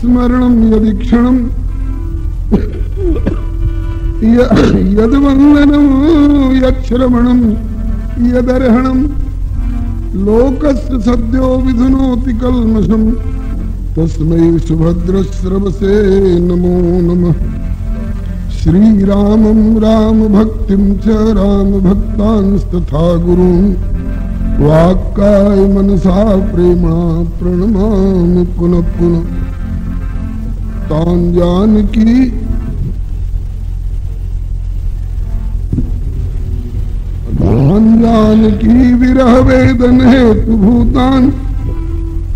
स्मरणं यदीक्षणं यद्वन्दनं यच्छ्रवणं यदर्हणं लोकस्य सद्यो विधुनोति कल्मषं तस्मै सुभद्रश्रवसे नमो नमः। श्रीरामं रामभक्तिं च रामभक्तांस्तथा गुरून् वाक्काय मनसा प्रेमा प्रणमामि पुनः पुनः। तान् जानकी विरह वेदन हेतु भूतान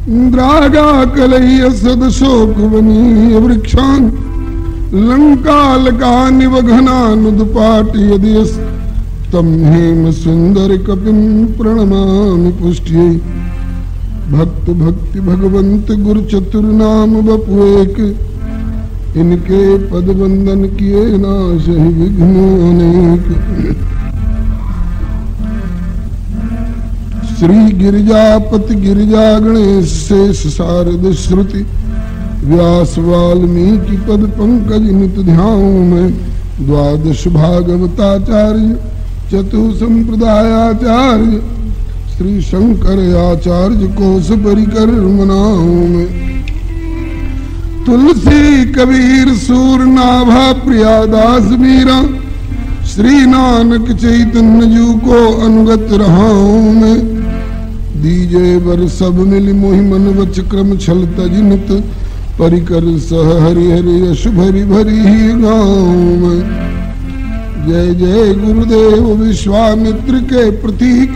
इंद्रागाकलय्य सदशोकवनीय वृक्षान लंकालकानिव घनानुदपाटयदियस् तम हेम सुंदर कपिं प्रणमामि पुष्ट्यै। भक्त भक्ति भगवंत गुरु चतुर नाम बपुएक इनके पद वंदन किए नाशहि विघ्न अनेक। श्री गिरिजापति गिरिजा गणेश शेष शारद श्रुति व्यास वाल्मीकि पद पंकज नित ध्याऊं मैं। द्वादश भागवताचार्य चतु संप्रदायाचार्य श्री शंकर आचार्य कोश परिकर मनाऊं मैं। तुलसी कबीर सूर नाभा प्रियादास मीरा श्री नानक चैतन्य जू को अनुगत रहाऊं मैं। दीजे बर सब मिल मोहि मन वच क्रम छल तजिनत परिकर सह हरि हरि यश भरी भरी गाऊं मैं। जय जय गुरुदेव विश्वामित्र के प्रतीक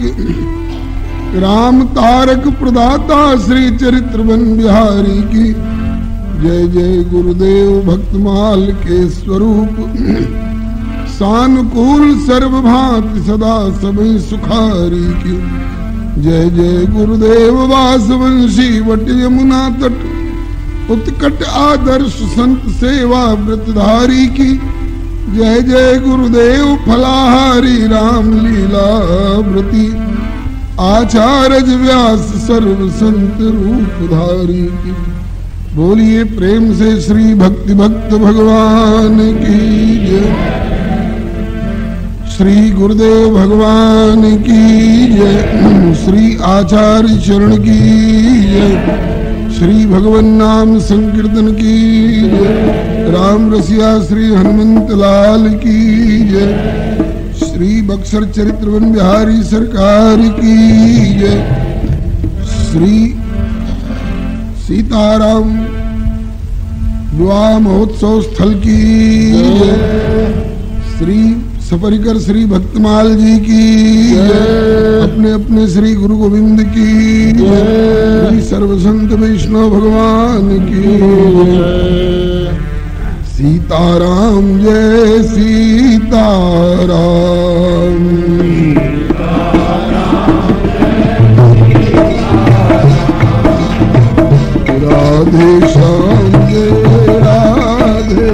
राम तारक प्रदाता श्री चरित्रवन बिहारी की जय। जय गुरुदेव भक्तमाल के स्वरूप सानुकूल सर्वभांति सदा सभी सुखारी की जय। जय गुरुदेव वासवंशी वट यमुना तट उत्कट आदर्श संत सेवा व्रतधारी की जय। जय गुरुदेव फलाहारी राम लीला व्रती आचार्य व्यास सर्व संत रूपधारी की। बोलिए प्रेम से श्री भक्ति भक्त भगवान की जय। श्री गुरुदेव भगवान की जय। श्री आचार्य चरण की जय। श्री भगवन नाम संकीर्तन की जय। राम रसिया श्री हनुमंत लाल की जय। श्री बक्सर चरित्रवन बिहारी सरकार की जय। श्री सीताराम विवाह महोत्सव स्थल की जय। श्री सपरिकर श्री भक्तमाल जी की अपने अपने श्री गुरु गोविंद की श्री सर्वसंत वैष्णव भगवान की। सीताराम जय सीताराम राधे श्याम जय राधे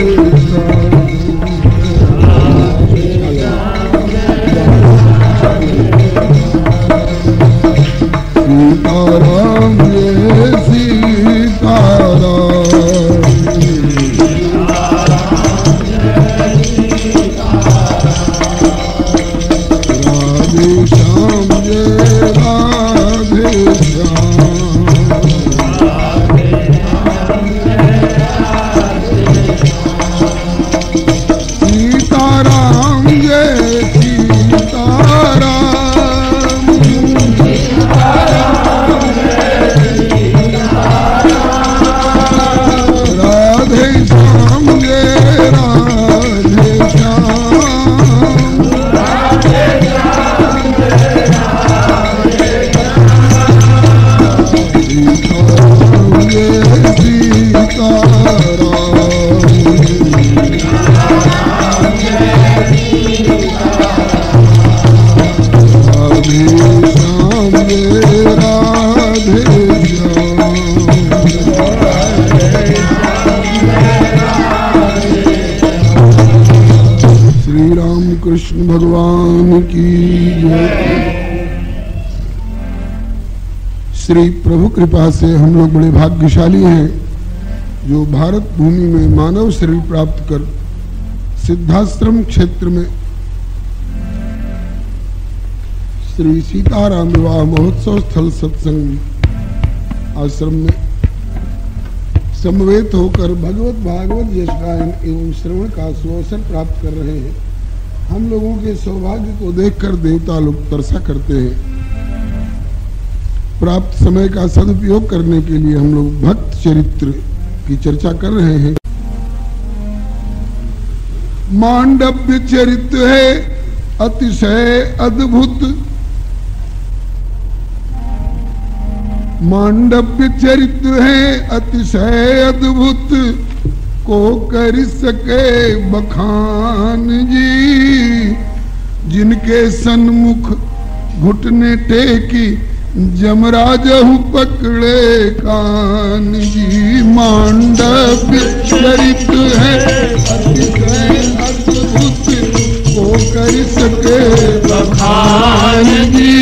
सीताराम जय सीताराम राधे श्याम जय राधे श्याम सीताराम जय सीताराम राधे श्याम जय राधे श्याम सीताराम जय श्री राम कृष्ण भगवान की जय। श्री प्रभु कृपा से हम लोग बड़े भाग्यशाली हैं जो भारत भूमि में मानव शरीर प्राप्त कर सिद्धाश्रम क्षेत्र में श्री सीताराम विवाह महोत्सव स्थल सत्संग आश्रम में समवेत होकर भगवत भागवत यश गायन एवं श्रवण का सुअवसर प्राप्त कर रहे हैं। हम लोगों के सौभाग्य को देखकर देवता लोग तरसा करते हैं। प्राप्त समय का सदुपयोग करने के लिए हम लोग भक्त चरित्र की चर्चा कर रहे हैं। मांडव्य चरित्र है अतिशय अद्भुत, मांडव्य चरित्र है अतिशय अद्भुत, को कर सके बखान जी। जिनके सन्मुख घुटने टेकी जमराजहु पकड़े कान जी। मांडव्य चरित्र है अतिशय अद्भुत, को कर सके बखान जी।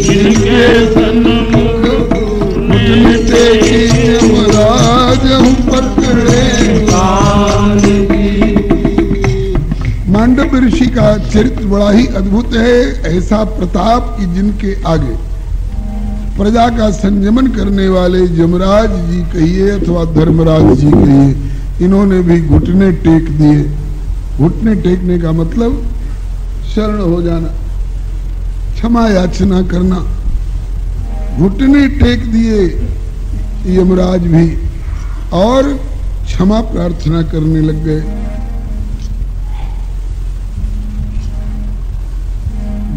जिनके सन्मुख घुटने टेकी जमराजहु पकड़े कान जी। मांडव्य ऋषि का चरित्र बड़ा ही अद्भुत है। ऐसा प्रताप कि जिनके आगे प्रजा का संयमन करने वाले यमराज जी कहिए अथवा धर्मराज जी कहिए, इन्होंने भी घुटने टेक दिए। घुटने टेकने का मतलब शरण हो जाना, क्षमा याचना करना। घुटने टेक दिए यमराज भी और क्षमा प्रार्थना करने लग गए।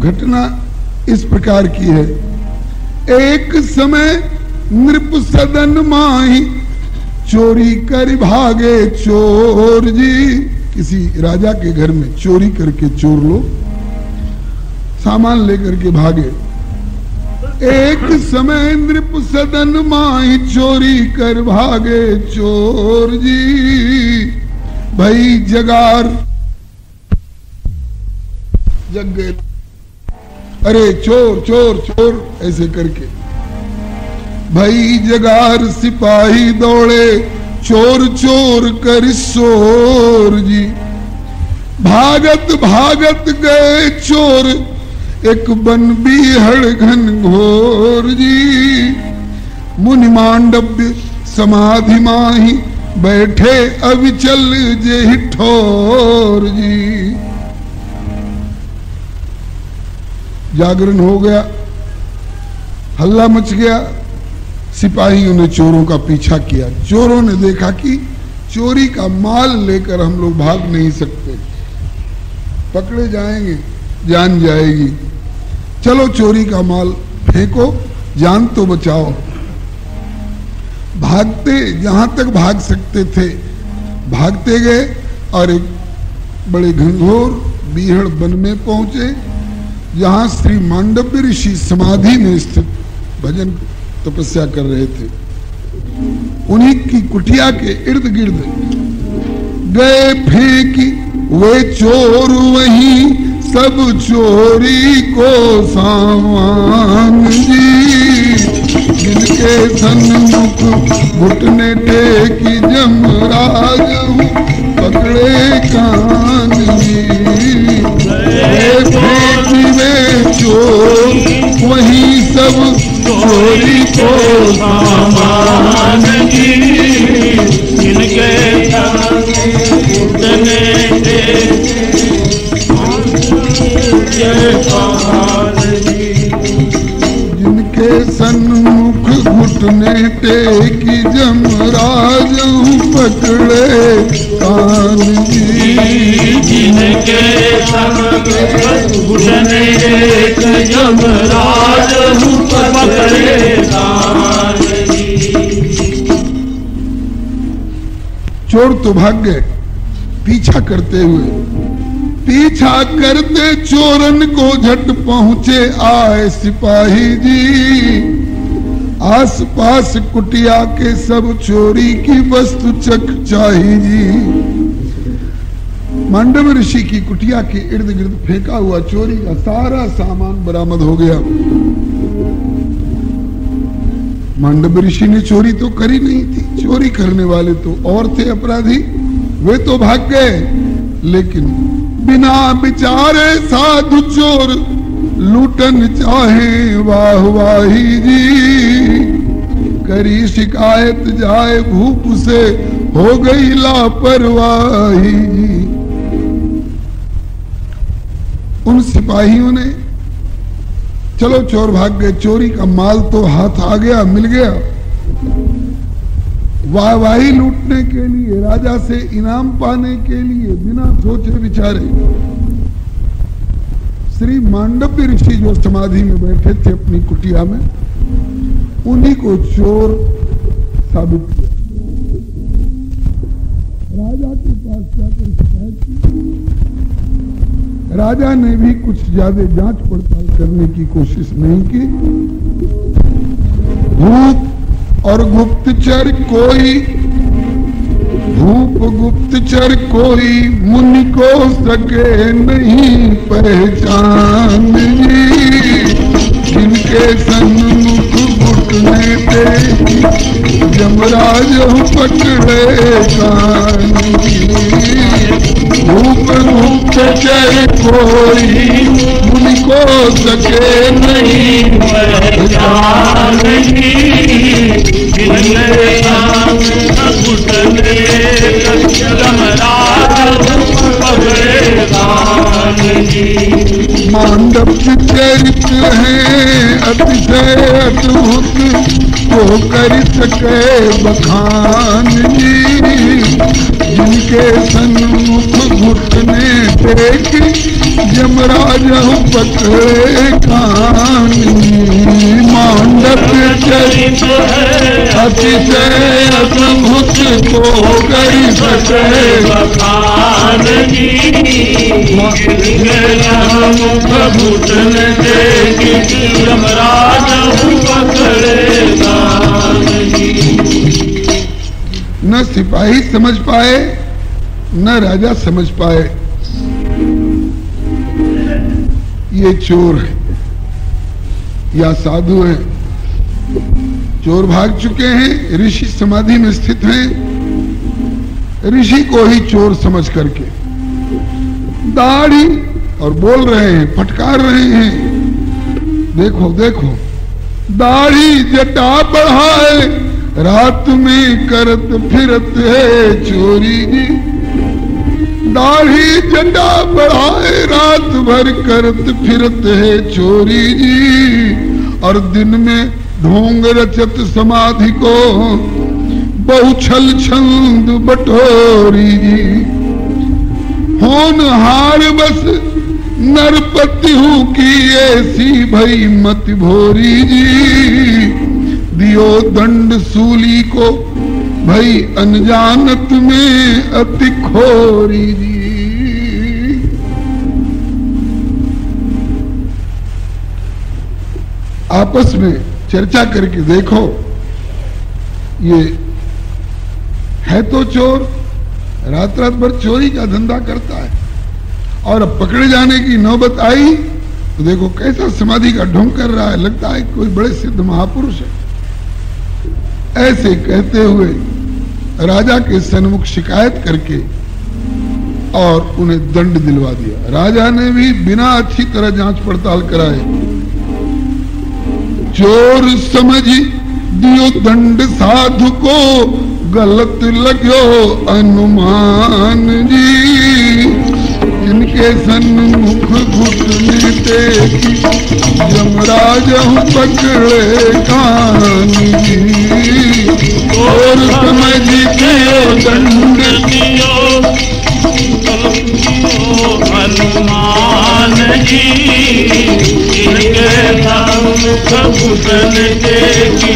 घटना इस प्रकार की है। एक समय नृप सदन माही, चोरी कर भागे चोर जी। किसी राजा के घर में चोरी करके चोर लोग सामान लेकर के भागे। एक समय नृप सदन माही, चोरी कर भागे चोर जी। भई जगार जग गए, अरे चोर चोर चोर ऐसे करके। भई जगार सिपाही दौड़े, चोर चोर कर शोर जी। भागत भागत गए चोर, एक बन बीहड़ घन घोर जी। मुनि मांडव्य समाधि माही, बैठे अविचल जे ठोर जी। जागरण हो गया, हल्ला मच गया। सिपाहियों ने चोरों का पीछा किया। चोरों ने देखा कि चोरी का माल लेकर हम लोग भाग नहीं सकते, पकड़े जाएंगे, जान जाएगी। चलो चोरी का माल फेंको, जान तो बचाओ। भागते जहां तक भाग सकते थे भागते गए और एक बड़े घनघोर बीहड़ वन में पहुंचे, जहां श्री मांडव्य ऋषि समाधि में स्थित भजन तपस्या कर रहे थे। उन्हीं की कुटिया के इर्द गिर्द गए फेंकी वे चोर, वहीं सब चोरी को सामान जी। जिनके सन्मुख घुटने टेकी जमराज पकड़े कान जी। फेंकी वे चोर, वहीं सब चोरी को सामान जी। जिनके जिनके सन्मुख घुटने टेकी जमराज पकड़े कान जी। जिनके सन्मुख घुटने टेकी जमराज पकड़े कान जी। चोर तो भाग गए पीछा करते हुए। पीछा करते चोरन को झट पहुंचे आए सिपाही जी। आस पास कुटिया के सब चोरी की वस्तु चकचाही जी। मांडव्य ऋषि की कुटिया के इर्द गिर्द फेंका हुआ चोरी का सारा सामान बरामद हो गया। मांडव ऋषि ने चोरी तो करी नहीं थी, चोरी करने वाले तो और थे अपराधी, वे तो भाग गए। लेकिन बिना विचारे साधु चोर लूटन चाहे वाहवाही जी, करी शिकायत जाए भूप से हो गई लापरवाही जी। उन सिपाहियों ने, चलो चोर भाग गए, चोरी का माल तो हाथ आ गया, मिल गया, वाहवाही लूटने के लिए, राजा से इनाम पाने के लिए बिना सोचे विचारे श्री मांडव्य ऋषि जो समाधि में बैठे थे अपनी कुटिया में, उन्हीं को चोर साबित किया। राजा के पास जाकर शिकायत की। राजा ने भी कुछ ज्यादा जांच पड़ताल करने की कोशिश नहीं की। भूप और गुप्तचर कोई, भूप गुप्तचर कोई मुनि को सके नहीं पहचान जी, जिनके सन्मुख घुटने पे यमराज पकड़े कान। भूप गुप्तचर कोई मुनि को सके नहीं पहचान जी, जिनके सन्मुख घुटने मांडव्य चरित्र है अतिशय अद्भुत, तो कर सके बखान जी, जिनके सन्मुख घुटने देख यमराज पकड़े कान। मांडव्य चरित्र है अतिशय अद्भुत, तो कर सके बखान जी, घुटने देख यमराज पकड़े कान जी। न सिपाही समझ पाए न राजा समझ पाए ये चोर है या साधु है। चोर भाग चुके हैं, ऋषि समाधि में स्थित हैं, ऋषि को ही चोर समझ करके दाढ़ी और बोल रहे हैं, फटकार रहे हैं, देखो देखो दाढ़ी जटा बढ़ाए रात में करत फिरत है चोरी जी, दाढ़ी जटा बढ़ाए रात भर करत फिरत है चोरी जी, और दिन में ढोंग रचत समाधि को बहुछल छंद बटोरी जी। होनहार बस नरपति हूँ की ऐसी भई मत भोरी जी, दियो दंड सूली को भई अनजानत में अति खोरी जी। आपस में चर्चा करके देखो, ये है तो चोर, रात रात भर चोरी का धंधा करता है, और अब पकड़े जाने की नौबत आई तो देखो कैसा समाधि का ढोंग कर रहा है, लगता है कोई बड़े सिद्ध महापुरुष है। ऐसे कहते हुए राजा के सन्मुख शिकायत करके और उन्हें दंड दिलवा दिया। राजा ने भी बिना अच्छी तरह जांच पड़ताल कराए चोर समझ दियो दंड, साधु को गलत लग्यो अनुमान जी, जिनके सन्मुख घुटने देखी यमराज पकड़े कान जी, और समझ दियो दंड अनुमान जी, जिनके सन्मुख घुटने देखी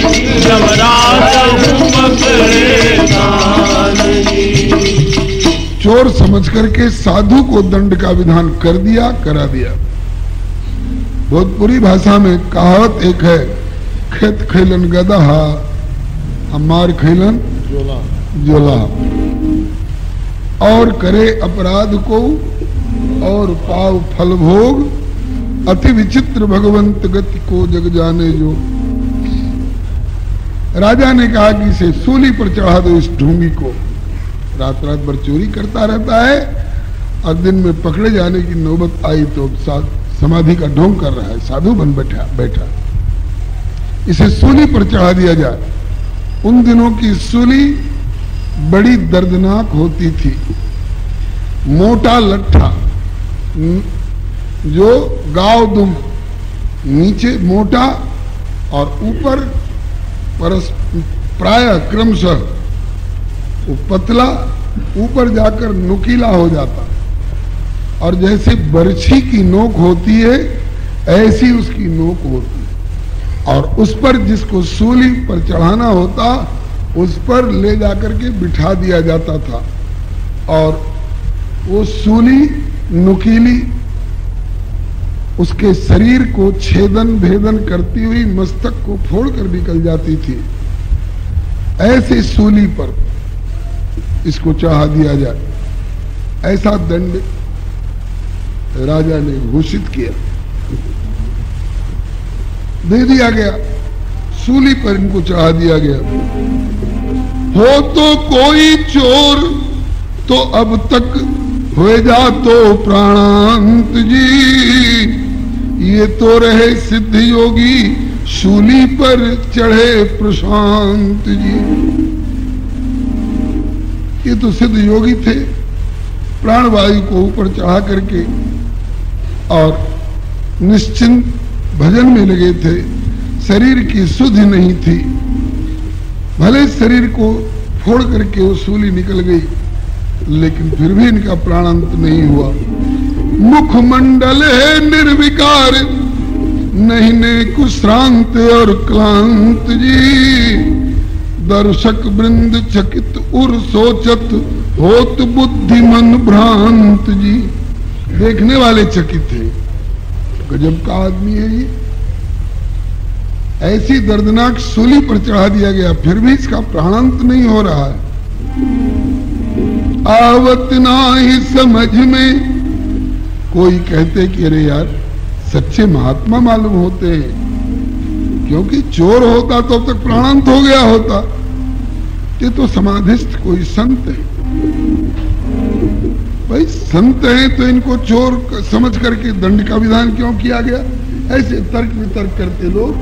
यमराज पकड़े कान जी। चोर समझ करके साधु को दंड का विधान कर दिया, करा दिया। भोजपुरी भाषा में कहावत एक है, खेत खैलन गदहा हमार खैलन जोला, और करे अपराध को और पाव फल भोग, अति विचित्र भगवंत गति को जग जाने जो। राजा ने कहा कि इसे सूली पर चढ़ा दो, इस ढोंगी को। रात रात भर चोरी करता रहता है और दिन में पकड़े जाने की नौबत आई तो समाधि का ढोंग कर रहा है, साधु बन बैठा। इसे सूली पर चढ़ा दिया जाए। उन दिनों की सूली बड़ी दर्दनाक होती थी। मोटा लट्ठा जो गाव दुम, नीचे मोटा और ऊपर प्राय क्रमशः वो पतला, ऊपर जाकर नुकीला हो जाता, और जैसे बरछी की नोक होती है ऐसी उसकी नोक होती, और उस पर जिसको सूली पर चढ़ाना होता उस पर ले जाकर के बिठा दिया जाता था, और वो सूली नुकीली उसके शरीर को छेदन भेदन करती हुई मस्तक को फोड़कर निकल जाती थी। ऐसे सूली पर इसको चढ़ा दिया जाए, ऐसा दंड राजा ने घोषित किया, दे दिया गया। सूली पर इनको चढ़ा दिया गया। हो तो कोई चोर तो अब तक हो जा तो प्राणांत जी, ये तो रहे सिद्ध योगी शूली पर चढ़े प्रशांत जी। ये तो सिद्ध योगी थे, प्राणवायु को ऊपर चढ़ा करके और निश्चिंत भजन में लगे थे। शरीर की सुधि नहीं थी, भले शरीर को फोड़ करके वो सूली निकल गई, लेकिन फिर भी इनका प्राणांत नहीं हुआ। मुखमंडल है निर्विकार, नहीं ने कुश्रांत और क्लांत जी। दर्शक वृंद चकित उर सोचत होत बुद्धि मन भ्रांत जी। देखने वाले चकित थे, गजब का आदमी है ये, ऐसी दर्दनाक सूली पर चढ़ा दिया गया, फिर भी इसका प्राणांत नहीं हो रहा है। आवत ना ही समझ में, कोई कहते कि अरे यार सच्चे महात्मा मालूम होते हैं, क्योंकि चोर होता तो अब तक प्राणांत हो गया होता। ये तो समाधिस्थ कोई संत है। भाई संत हैं तो इनको चोर समझ करके दंड का विधान क्यों किया गया? ऐसे तर्क वितर्क करते लोग।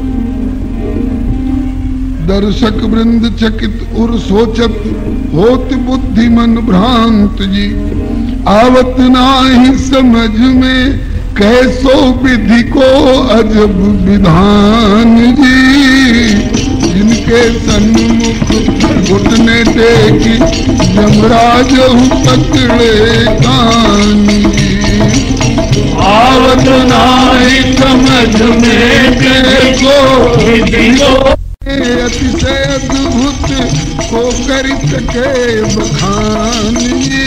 दर्शक वृंद चकित उर सोचत होत बुद्धि मन भ्रांत जी। आवत नाही समझ में कैसो विधि को अजब विधान जी। जिनके सन्मुख घुटने टेकी यमराज पकड़े कान जी। आवत नाही समझ में कैसो विधि को अतिशय अद्भुत को कर सके बखान जी।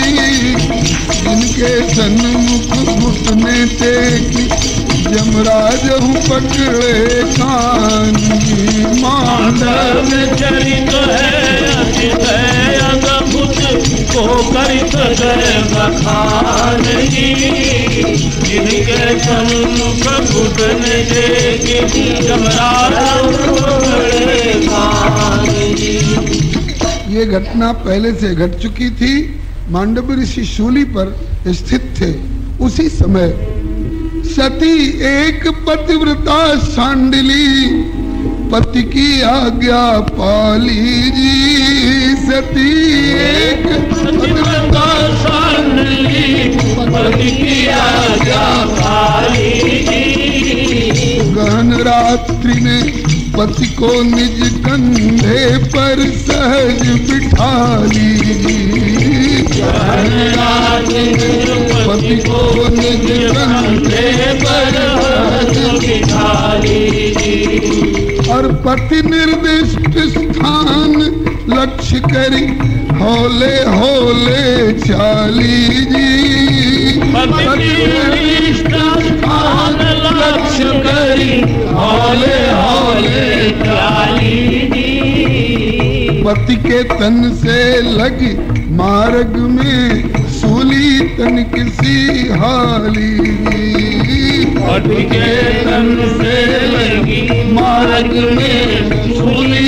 जिनके सन्मुख घुटने टेकी यमराज पकड़े कान जी। मानव चरित है अतिशय अद्भुत को कर सके बखान जी। जिनके सन्मुख घुटने टेकी यमराज पकड़े कान जी। ये घटना पहले से घट चुकी थी। मांडव ऋषि शूली पर स्थित थे। उसी समय सती एक पतिव्रता सांडिली पति की आज्ञा पाली जी। सती एक पतिव्रता सांडिली पति की आज्ञा पाली जी। गहन रात्रि में पति को निज कंधे पर सहज बिठा ली। पति को निज कंधे पर सहज बिठा ली। और पति निर्दिष्ट स्थान लक्ष्य करी हौले हौले चाली जी। पति निर्दिष्ट स्थान लक्ष्य करी हौले हौले चाली जी। पति के तन से लगी मार्ग में सूली तन किसी हाली। पति के तन से लगी मार्ग में सूली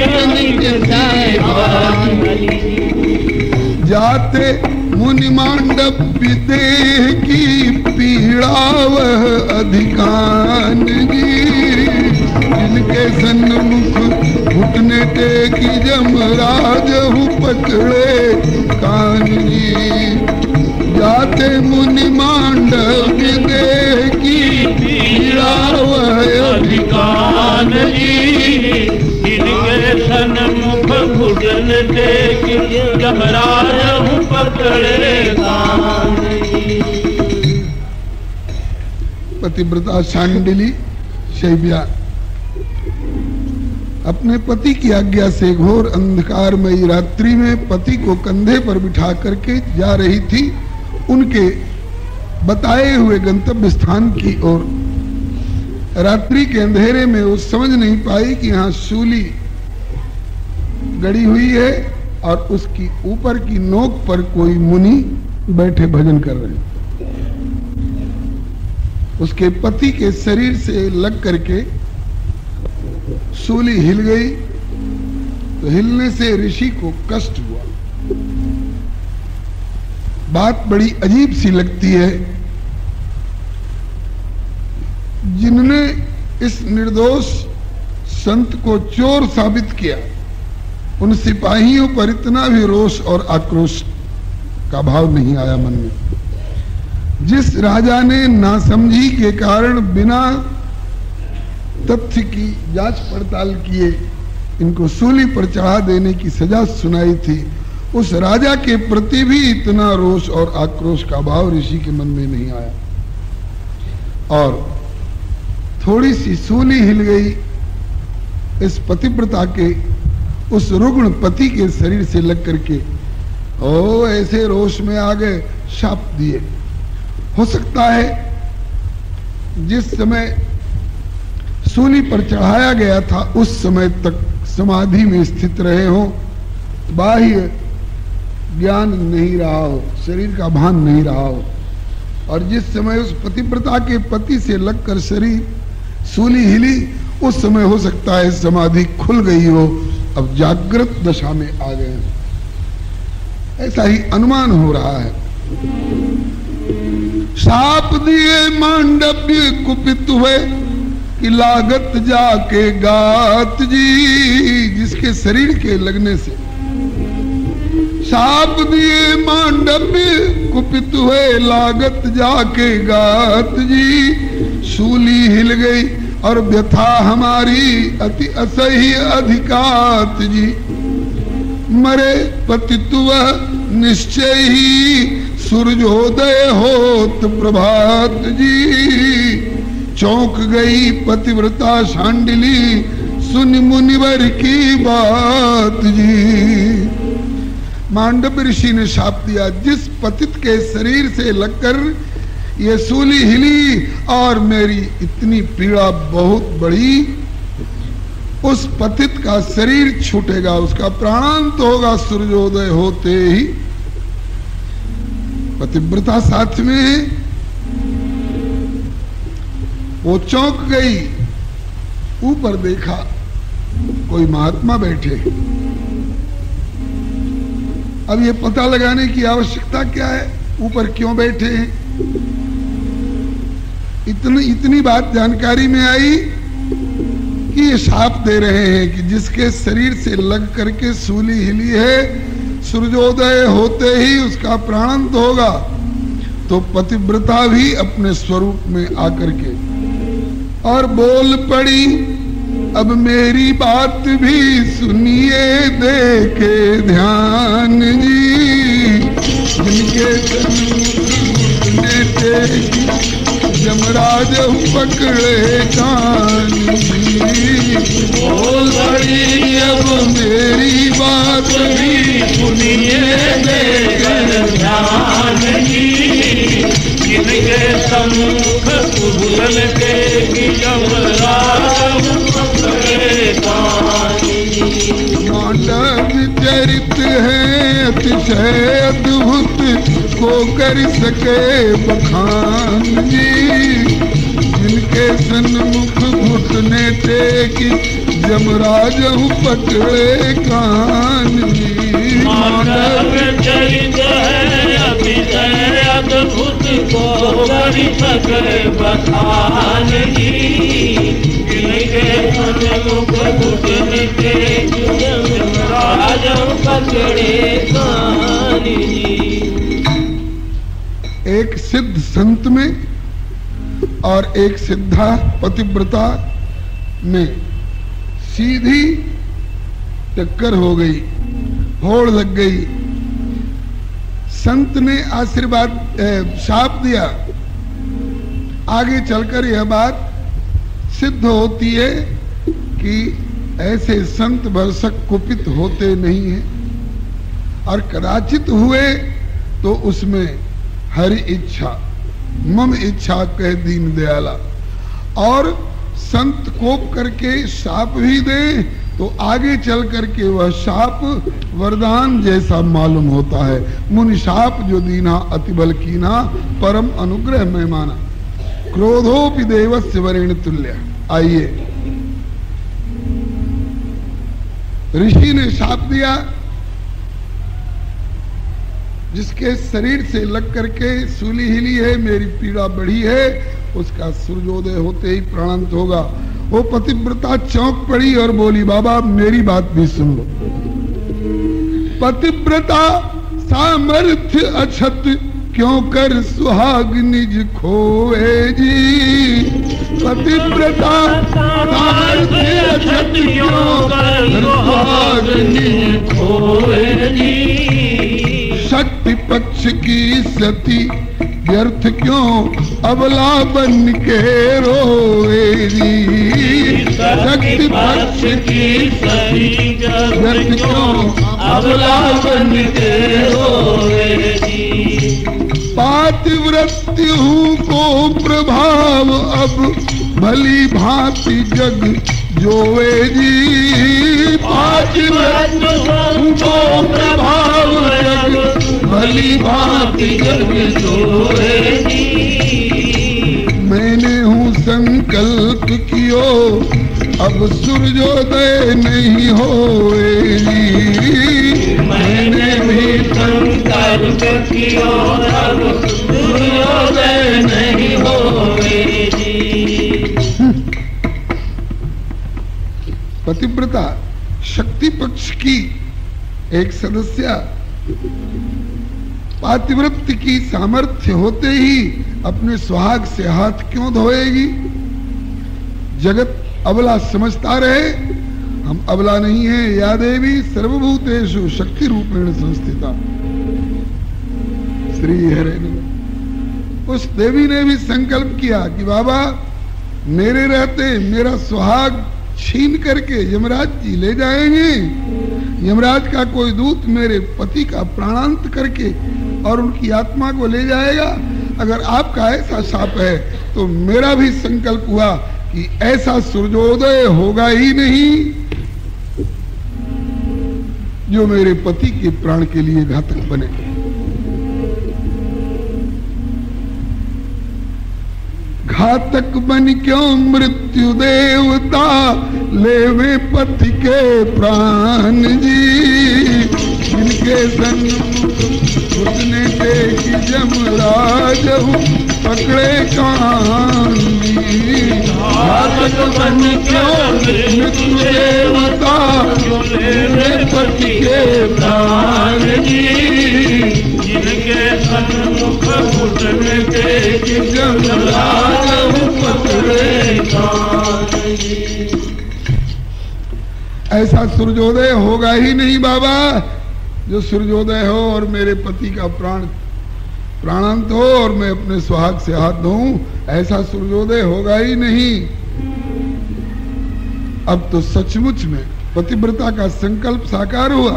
जाते मुनि मांडव्य देह की पीड़ा वह अधिकान जी, जिनके सन्मुख घुटने टेकी जमराज हूँ पकड़े कान जी। जाते मुनि मांडव्य देह की पीड़ा वह अधिकान जी, जिनके सन्मुख घुटने टेकी जमराज हूँ पकड़े कान जी। पतिव्रता शांडिली शैव्या अपने पति की आज्ञा से घोर अंधकारमयी रात्रि में पति को कंधे पर बिठा करके जा रही थी उनके बताए हुए गंतव्य स्थान की ओर। रात्रि के अंधेरे में वो समझ नहीं पाई कि यहाँ शूली गड़ी हुई है और उसकी ऊपर की नोक पर कोई मुनि बैठे भजन कर रहे हैं। उसके पति के शरीर से लग करके शूली हिल गई, तो हिलने से ऋषि को कष्ट हुआ। बात बड़ी अजीब सी लगती है। जिनने इस निर्दोष संत को चोर साबित किया, उन सिपाहियों पर इतना भी रोष और आक्रोश का भाव नहीं आया मन में। जिस राजा ने नासमझी के कारण बिना तथ्य की जांच पड़ताल किए इनको सूली पर चढ़ा देने की सजा सुनाई थी, उस राजा के प्रति भी इतना रोष और आक्रोश का भाव ऋषि के मन में नहीं आया। और थोड़ी सी सूली हिल गई इस पतिव्रता के उस रुग्ण पति के शरीर से लग करके, ओ ऐसे रोष में आ गए, शाप दिए। हो सकता है जिस समय सूली पर चढ़ाया गया था उस समय तक समाधि में स्थित रहे हो, बाह्य ज्ञान नहीं रहा हो, शरीर का भान नहीं रहा हो, और जिस समय उस पतिव्रता के पति से लगकर शरीर सूली हिली उस समय हो सकता है समाधि खुल गई हो, अब जागृत दशा में आ गए। ऐसा ही अनुमान हो रहा है। शाप दिए मांडव्य कुपित हुए कि लागत जाके गात जी, जिसके शरीर के लगने से शाप दिए मांडव्य कुपित हुए लागत जाके गात जी। शूली हिल गई और व्यथा हमारी अति असह्य अधिकात जी। मरे पतित्व निश्चय ही सूर्योदय होत प्रभात जी। चौंक गई पतिव्रता शांडिली सुन मुनिवर की बात जी। मांडव्य ऋषि ने शाप दिया, जिस पतित के शरीर से लगकर ये सूली हिली और मेरी इतनी पीड़ा बहुत बड़ी, उस पतित का शरीर छूटेगा, उसका प्राणांत होगा सूर्योदय होते ही। पतिव्रता साथ में वो चौंक गई, ऊपर देखा कोई महात्मा बैठे। अब ये पता लगाने की आवश्यकता क्या है, ऊपर क्यों बैठे हैं। इतनी बात जानकारी में आई कि ये शाप दे रहे हैं कि जिसके शरीर से लग करके सूली हिली है, सूर्योदय होते ही उसका प्राणांत होगा। तो पतिव्रता भी अपने स्वरूप में आकर के और बोल पड़ी, अब मेरी बात भी सुनिए देखे ध्यान जी। जिनके जमराज पकड़े कान जी। बोल पड़ी, अब मेरी बात भी सुनिए देकर ध्यान जी। जिनके सम्मुख उभरन के जमराज पकड़े कान जी। मांडव्य चरित है अतिशय अद्भुत, को कर सके बखान जी। जिनके जिनके सन्मुख घुटने टेकी यमराज पकड़े कान जी। मानव चरित है अतिशय अद्भुत को करि सके बखान जी। जिनके सन्मुख घुटने टेकी यमराज पकड़े कान जी। एक सिद्ध संत में और एक सिद्धा पतिव्रता में सीधी टक्कर हो गई, होड़ लग गई। संत ने आशीर्वाद शाप दिया। आगे चलकर यह बात सिद्ध होती है कि ऐसे संत भरसक कुपित होते नहीं हैं, और कदाचित हुए तो उसमें हरि इच्छा मम इच्छा कह दीन दयाला। और संत कोप करके शाप भी दे तो आगे चल करके वह शाप वरदान जैसा मालूम होता है। मुनि शाप जो दीना अतिबल कीना परम अनुग्रह में माना, क्रोधोपि देवस्य वरेण तुल्य। आइए, ऋषि ने शाप दिया, जिसके शरीर से लग करके सूली हिली है, मेरी पीड़ा बढ़ी है, उसका सूर्योदय होते ही प्राणांत होगा। वो पतिव्रता चौंक पड़ी और बोली, बाबा मेरी बात भी सुन लो। पतिव्रता सामर्थ्य अछत क्यों कर सुहाग निज खोए जी। पतिव्रता सामर्थ्य अछत क्यों कर सुहाग निज खोए जी। शक्ति पक्ष की सती व्यर्थ क्यों अबला बन के रोए जी। शक्ति पक्ष की सती व्यर्थ क्यों अबला बन के रोए जी। पातिव्रत्यु को प्रभाव अब भली भांति जग जोवे जी। पातिव्रत्यु को प्रभाव जग भली भांति जग जोवे जी। मैंने हूँ संकल्प कियो अब सूर्योदय नहीं होए जी। मैंने भी संकल्प कियो अब सूर्योदय नहीं होए जी। पतिव्रता शक्ति पक्ष की एक सदस्य पातिव्रत्य की सामर्थ्य होते ही अपने सुहाग से हाथ क्यों धोएगी। जगत अबला समझता रहे, हम अबला नहीं है। या देवी सर्वभूतेषु शक्ति रूपेण संस्थिता। श्री हरे नमः। उस देवी ने भी संकल्प किया कि बाबा मेरे रहते मेरा सुहाग छीन करके यमराज जी ले जाएंगे। यमराज का कोई दूत मेरे पति का प्राणांत करके और उनकी आत्मा को ले जाएगा। अगर आपका ऐसा शाप है तो मेरा भी संकल्प हुआ कि ऐसा सूर्योदय होगा ही नहीं जो मेरे पति के प्राण के लिए घातक बने। घातक बन क्यों मृत्यु देवता लेवे पति के प्राण जी। जिनके सन्मुख घुटने टेकी यमराज पकड़े कान जी। घातक बन क्यों मृत्यु देवता लेवे पति के प्राण जी। जिनके सन्मुख घुटने टेकी यमराज पकड़े कान जी। ऐसा सूर्योदय होगा ही नहीं बाबा जो सूर्योदय हो और मेरे पति का प्राणांत हो और मैं अपने सुहाग से हाथ धोऊं। ऐसा सूर्योदय होगा ही नहीं। अब तो सचमुच में पतिव्रता का संकल्प साकार हुआ।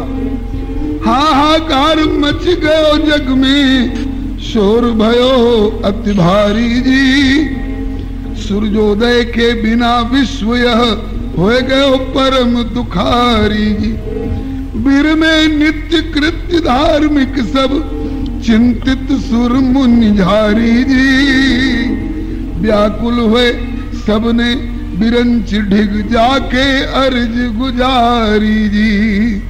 हाहाकार मच गयो जग में शोर भयो अति भारी जी। सूर्योदय के बिना विश्व यह हो गयो परम दुखारी जी। वीर में नित्य कृत्य धार्मिक सब चिंतित सुर मुनि झारी जी। व्याकुल हुए सबने बिरंच ढिग जाके अर्ज गुजारी जी।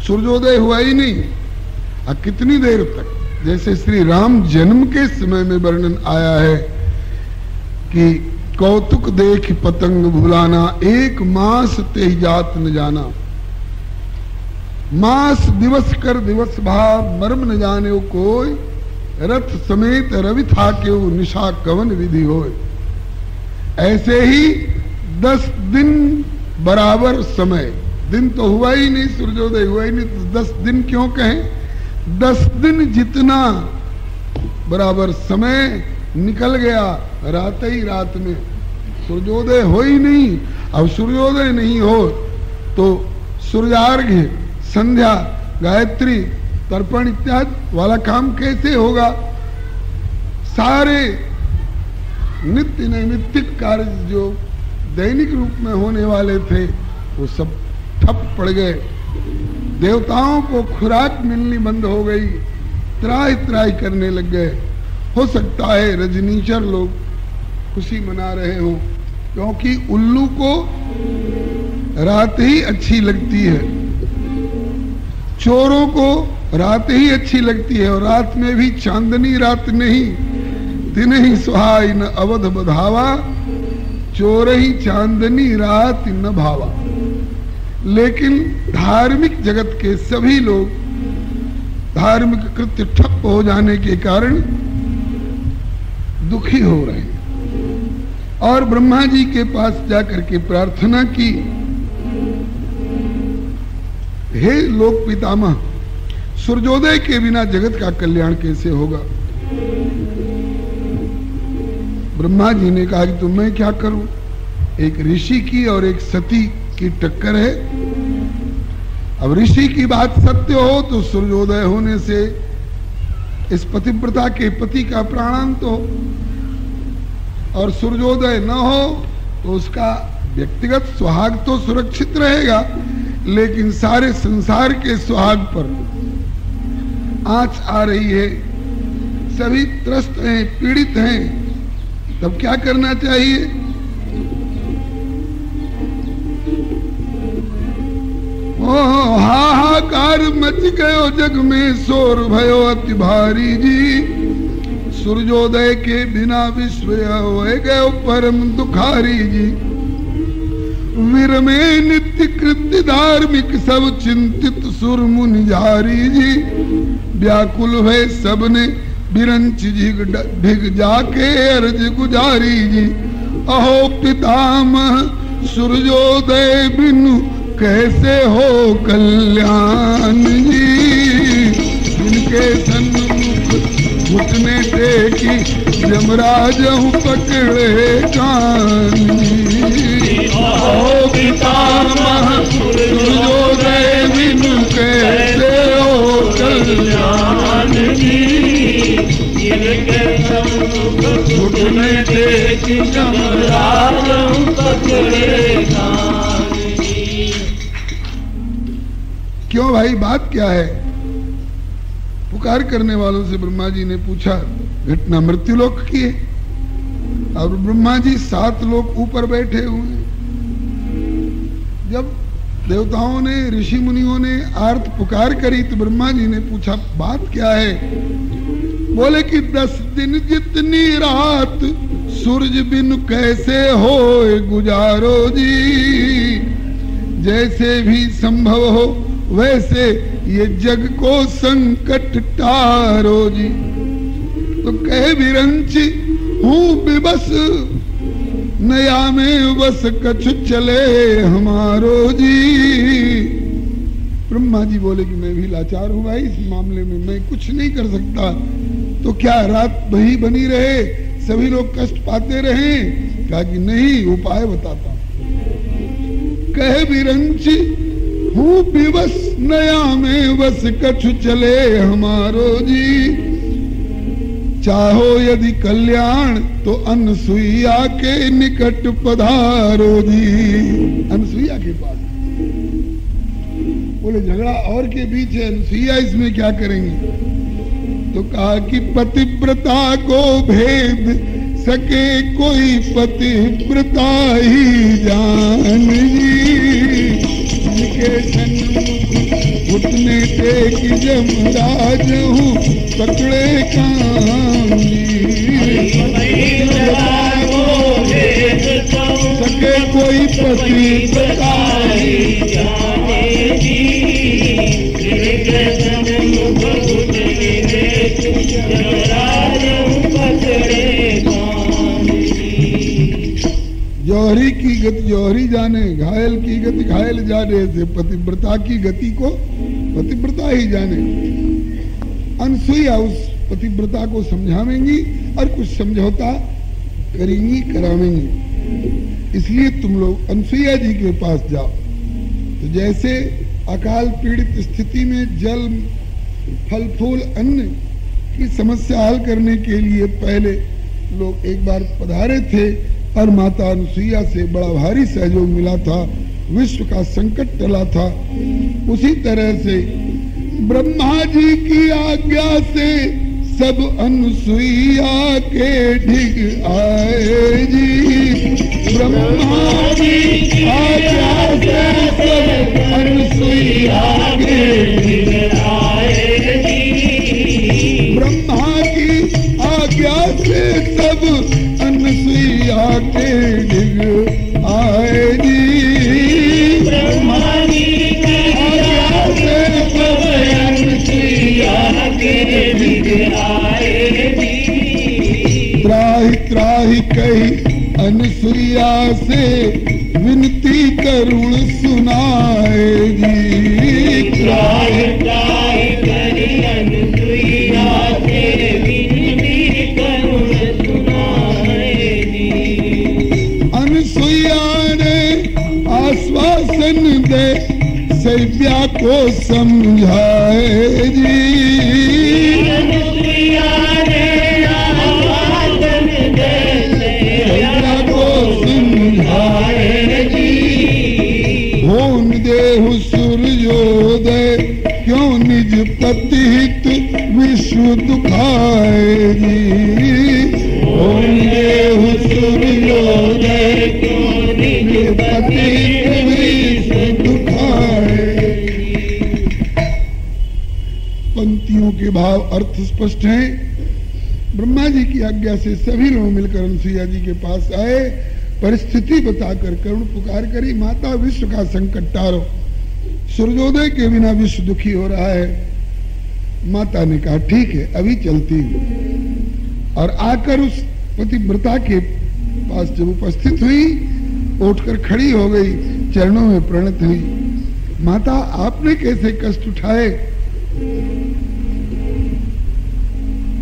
सूर्योदय हुआ ही नहीं, अब कितनी देर तक, जैसे श्री राम जन्म के समय में वर्णन आया है कि कौतुक देख पतंग भुलाना, एक मास ते जात न जाना। मास दिवस कर दिवस भाव, मर्म न जाने वो कोई, रथ समेत रवि था के वो निशा कवन विधि होए। ऐसे ही 10 दिन बराबर समय, दिन तो हुआ ही नहीं, सूर्योदय हुआ ही नहीं, तो 10 दिन क्यों कहें? 10 दिन जितना बराबर समय निकल गया रात ही रात में, सूर्योदय हो ही नहीं। अब सूर्योदय नहीं हो तो सूर्यार्घ्य, संध्या, गायत्री, तर्पण इत्यादि वाला काम कैसे होगा? सारे नित्य नैमित्तिक कार्य जो दैनिक रूप में होने वाले थे वो सब ठप पड़ गए। देवताओं को खुराक मिलनी बंद हो गई, त्राही त्राही करने लग गए। हो सकता है रजनीचर लोग खुशी मना रहे हों, क्योंकि उल्लू को रात ही अच्छी लगती है, चोरों को रात ही अच्छी लगती है, और रात में भी चांदनी रात नहीं, दिन ही सुहाई न अवध बधावा, चोर ही चांदनी रात न भावा। लेकिन धार्मिक जगत के सभी लोग धार्मिक कृत्य ठप हो जाने के कारण दुखी हो रहे हैं, और ब्रह्मा जी के पास जाकर के प्रार्थना की, हे लोक पितामह, सूर्योदय के बिना जगत का कल्याण कैसे होगा? ब्रह्मा जी ने कहा कि तो मैं क्या करूं? एक ऋषि की और एक सती की टक्कर है। अब ऋषि की बात सत्य हो तो सूर्योदय होने से इस पतिव्रता के पति का प्राणांत हो, और सूर्योदय न हो तो उसका व्यक्तिगत सुहाग तो सुरक्षित रहेगा, लेकिन सारे संसार के सुहाग पर आंच आ रही है, सभी त्रस्त हैं, पीड़ित हैं। तब क्या करना चाहिए? हाहाकार मच गयो जग में, शोर भयो अति भारी जी। सूर्योदय के बिना विश्व हो गयो परम दुखारी जी। वीर में नित्य कृत्य धार्मिक सब चिंतित सुर मुनि जारी जी। व्याकुल है सबने बिरंच ढिग जाके अर्ज गुजारी जी। अहो पितामह सूर्योदय बिनु कैसे हो कल्याण जी। जिनके सन्मुख घुटने टेकी यमराज पकड़े कान जी। अहो पितामह सूर्योदय बिनु कैसे हो कल्याण जी। जिनके सन्मुख घुटने टेकी यमराज पकड़े कान। क्यों भाई, बात क्या है? पुकार करने वालों से ब्रह्मा जी ने पूछा। घटना मृत्युलोक की है, और ब्रह्मा जी 7 लोग ऊपर बैठे हुए हैं। जब देवताओं ने, ऋषि मुनियों ने आर्त पुकार करी तो ब्रह्मा जी ने पूछा बात क्या है? बोले कि 10 दिन जितनी रात सूरज बिन कैसे हो गुजारो जी। जैसे भी संभव हो वैसे ये जग को संकट टारो जी। तो कहे विरंच हूँ विवश, नया में बस कछु चले हमारो जी। ब्रह्मा जी बोले कि मैं भी लाचार हूँ भाई, इस मामले में मैं कुछ नहीं कर सकता। तो क्या रात वही बनी रहे, सभी लोग कष्ट पाते रहे? कहा कि नहीं, उपाय बताता हूं। कहे विरंच हूँ विवश, नया में बस कछु चले हमारो जी। चाहो यदि कल्याण तो अनसुईया के निकट पधारो जी। अनसुईया के पास। बोले झगड़ा और के बीच है, अनसुईया इसमें क्या करेंगे? तो कहा कि पतिव्रता को भेद सके कोई पतिव्रता ही जान जी। जिनके सन्मुख घुटने टेक जमराज हूँ पकड़े काम सके कोई पतिव्रता ही जान जी। जौहरी की गति जौहरी जाने, घायल की गति घायल जाने, से पतिव्रता की गति को पतिव्रता ही जाने। अनसुईया उस पतिव्रता को समझावेंगी और कुछ समझौता करेंगी, करावेंगी। इसलिए तुम लोग अनसुईया जी के पास जाओ। तो जैसे अकाल पीड़ित स्थिति में जल फल फूल अन्न की समस्या हल करने के लिए पहले लोग एक बार पधारे थे और माता अनुसुईया से बड़ा भारी सहयोग मिला था, विश्व का संकट टला था। उसी तरह से ब्रह्मा जी की आज्ञा से सब अनुसुईया के ढिग आए जी। ब्रह्मा जी की आज्ञा से सब अनुसुईया के ढिग आए जी। ब्रह्मा की आज्ञा से सब अनुसुईया के ढिग आए जी। ब्रह्मा जी की आज्ञा से सब अनुसुईया के ढिग आए जी। त्राहि त्राहि कही अनुसुईया से विनती करुण सुनाए जी। त्राहि त्राहि कही अनुसुईया से विनती करुण सुनाए जी। अनुसुईया ने आश्वासन दे सैव्या को समझाए जी। अनुसुईया ने आश्वासन दे सैव्या को समझाए जी। होन देहु सूर्योदय क्यों निज पति हित विश्व दुखाए जी। होन देहु सूर्योदय क्यों निज पति हित विश्व दुखाए। पंक्तियों के भाव अर्थ स्पष्ट हैं। ब्रह्मा जी की आज्ञा से सभी लोग मिलकर अनुसुईया जी के पास आए, परिस्थिति बताकर करुण पुकार करी, माता विश्व का संकट टारो, सूर्योदय के बिना विश्व दुखी हो रहा है। माता ने कहा ठीक है अभी चलती हूँ। और आकर उस पतिव्रता के पास जब उपस्थित हुई, उठकर खड़ी हो गई, चरणों में प्रणत हुई। माता आपने कैसे कष्ट उठाए?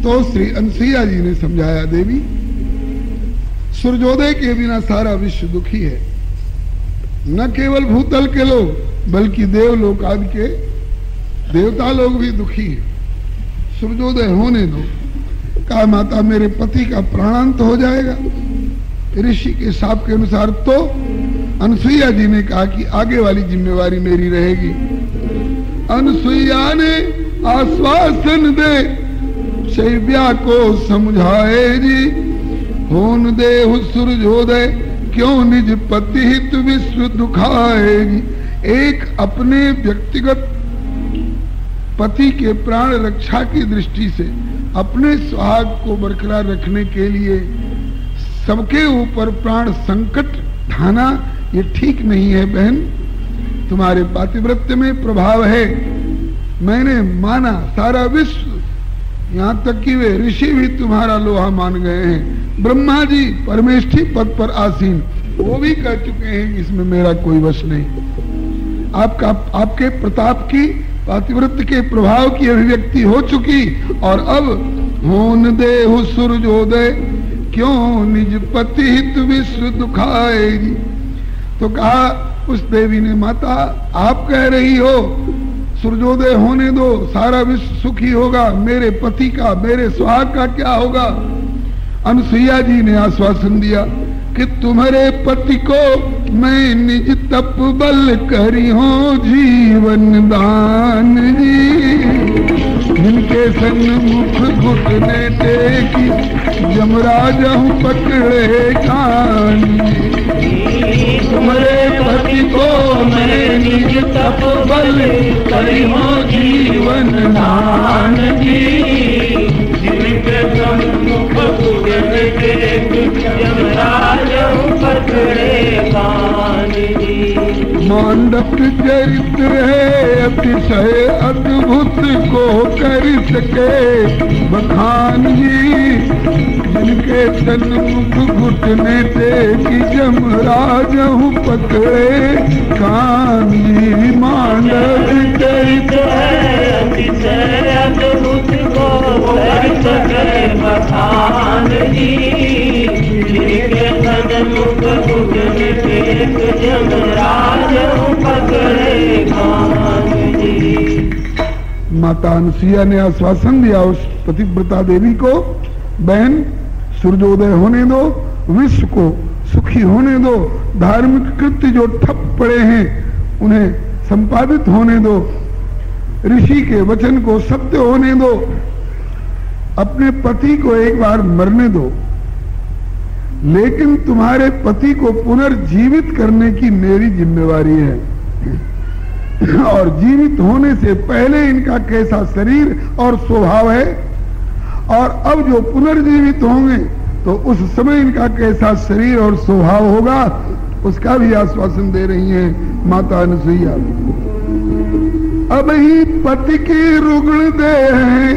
तो श्री अनुसुईया जी ने समझाया, देवी सूर्योदय के बिना सारा विश्व दुखी है। न केवल भूतल के लोग बल्कि देवलोक आदि के देवता लोग भी दुखी हैं। सूर्योदय होने दो। कहा माता मेरे पति का प्राणांत हो जाएगा। ऋषि के शाप के अनुसार तो अनुसुईया जी ने कहा कि आगे वाली जिम्मेवारी मेरी रहेगी। अनुसुईया ने आश्वासन दे शैव्या को समझाए जी। होन देहु सूर्योदय क्यों निज पति हित विश्व दुखाएगी। एक अपने व्यक्तिगत पति के प्राण रक्षा की दृष्टि से अपने सुहाग को बरकरार रखने के लिए सबके ऊपर प्राण संकट ढाना ये ठीक नहीं है बहन। तुम्हारे पातिव्रत्य में प्रभाव है। मैंने माना, सारा विश्व यहाँ तक कि वे ऋषि भी तुम्हारा लोहा मान गए हैं। ब्रह्मा जी परमेष्ठी पद पर आसीन वो भी कह चुके हैं इसमें मेरा कोई वश नहीं। आपके प्रताप की पातिव्रत्य के प्रभाव की अभिव्यक्ति हो चुकी और अब होन देहु सूर्योदय क्यों निज पति हित विश्व दुखाएगी। तो कहा उस देवी ने, माता आप कह रही हो सूर्योदय होने दो, सारा विश्व सुखी होगा, मेरे पति का मेरे सुहाग का क्या होगा? अनुसुईया जी ने आश्वासन दिया कि तुम्हारे पति को मैं निज तप बल करी हूँ जीवन दान जी। जिनके सन्मुख घुटने टेकी यमराज पकड़े कान। तुम्हारे पति को मैं निज तप बल करी हो जीवन दान जी। जिनके सन्मुख घुटने टेकी यमराज पकड़े कान जी। मांडव चरित्र है अतिशय अद्भुत को कर सके बखान जी। जिनके सन्मुख घुटने टेकी यमराज पकड़े कान जी। मांडव चरित्र है अतिशय अद्भुत को कर सके बखान जी। जिनके सन्मुख घुटने टेकी यमराज पकड़े कान जी। माता अनुसुईया ने आश्वासन दिया उस पतिव्रता देवी को, बहन सूर्योदय होने दो, विश्व को सुखी होने दो, धार्मिक कृत्य जो ठप पड़े हैं उन्हें संपादित होने दो, ऋषि के वचन को सत्य होने दो, अपने पति को एक बार मरने दो, लेकिन तुम्हारे पति को पुनर्जीवित करने की मेरी जिम्मेवारी है। और जीवित होने से पहले इनका कैसा शरीर और स्वभाव है, और अब जो पुनर्जीवित होंगे तो उस समय इनका कैसा शरीर और स्वभाव होगा, उसका भी आश्वासन दे रही हैं माता अनुसुईया। अब ही पति की रुग्ण दे हैं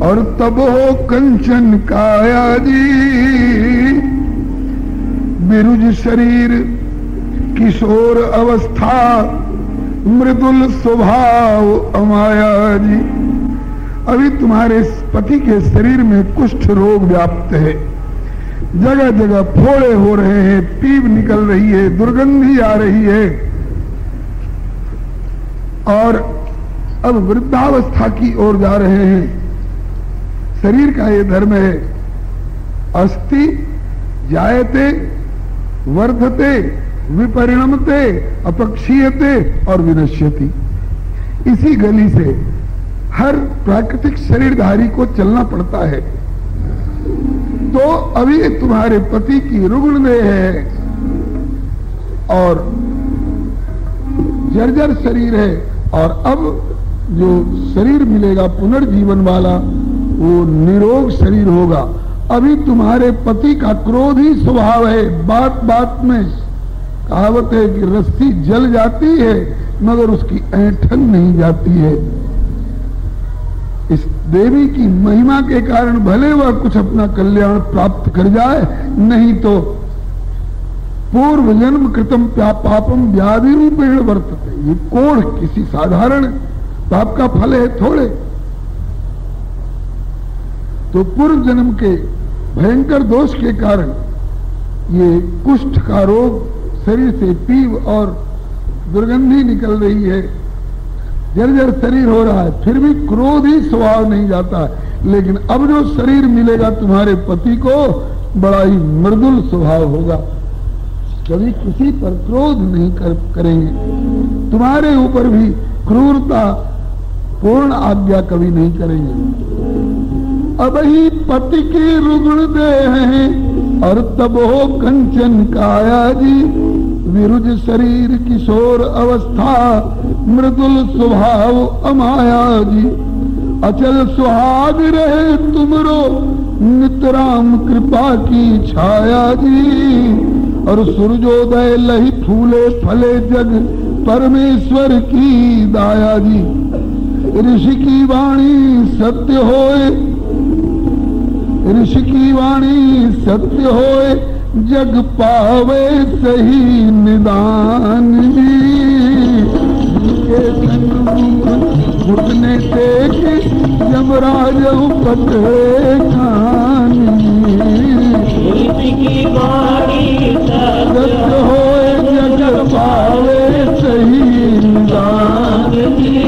और तब हो कंचन काया जी। बिरुज शरीर किशोर अवस्था मृदुल स्वभाव अमाया जी। अभी तुम्हारे पति के शरीर में कुष्ठ रोग व्याप्त है, जगह जगह फोड़े हो रहे हैं, पीप निकल रही है, दुर्गंधी आ रही है, और अब वृद्धावस्था की ओर जा रहे हैं। शरीर का ये धर्म है, अस्ति जायते वर्धते विपरिणमते अपक्षीयते और विनश्यति। इसी गली से हर प्राकृतिक शरीरधारी को चलना पड़ता है। तो अभी तुम्हारे पति की रुग्ण देह है और जर्जर शरीर है, और अब जो शरीर मिलेगा पुनर्जीवन वाला वो निरोग शरीर होगा। अभी तुम्हारे पति का क्रोधी स्वभाव है, बात बात में कहावत है कि रस्सी जल जाती है मगर उसकी ऐंठन नहीं जाती है। इस देवी की महिमा के कारण भले वह कुछ अपना कल्याण प्राप्त कर जाए, नहीं तो पूर्व जन्म कृतम पापम व्याधि रूपेण वर्तते। ये कोढ़ किसी साधारण पाप का फल है थोड़े, तो पूर्व जन्म के भयंकर दोष के कारण ये कुष्ठ का रोग, शरीर से पीव और दुर्गंधी निकल रही है, जर्जर शरीर हो रहा है, फिर भी क्रोधी स्वभाव नहीं जाता है। लेकिन अब जो शरीर मिलेगा तुम्हारे पति को बड़ा ही मृदुल स्वभाव होगा, कभी किसी पर क्रोध नहीं करेंगे, तुम्हारे ऊपर भी क्रूरता पूर्ण आज्ञा कभी नहीं करेंगे। अब ही पति की रुग्ण देह हैं और तब हो कंचन काया जी। विरुज शरीर किशोर अवस्था मृदुल स्वभाव अमाया जी। अचल सुहाग रहे तुमरो नितराम कृपा की छाया जी। और सूर्योदय लही फूले फले जग परमेश्वर की दाया जी। ऋषि की वाणी सत्य होए, ऋषि की वाणी सत्य होए, जग पावे सही निदान जी। घुटने टेक यमराज पकड़े कान, ऋषि की वाणी सत्य होए, जग पावे सही निदान जी।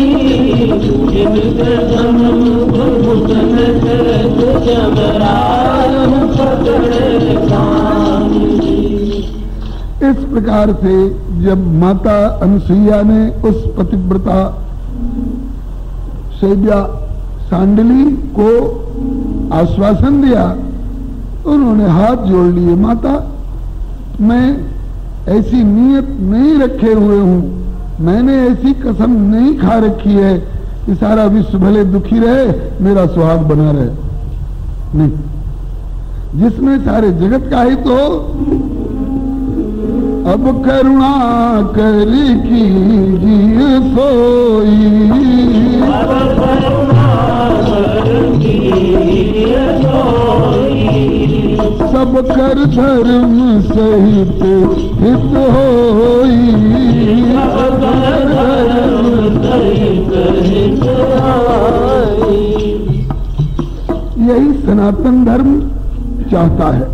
इस प्रकार से जब माता अनुसुईया ने उस पतिव्रता सांडली को आश्वासन दिया। उन्होंने हाथ जोड़ लिए, माता मैं ऐसी नीयत नहीं रखे हुए हूं, मैंने ऐसी कसम नहीं खा रखी है कि सारा विश्व भले दुखी रहे, मेरा सुहाग बना रहे। नहीं, जिसमें सारे जगत का हित हो। अब करुणा करी कीजिए सोई, सब कर धर्म सहित हित होई, यही सनातन धर्म चाहता है।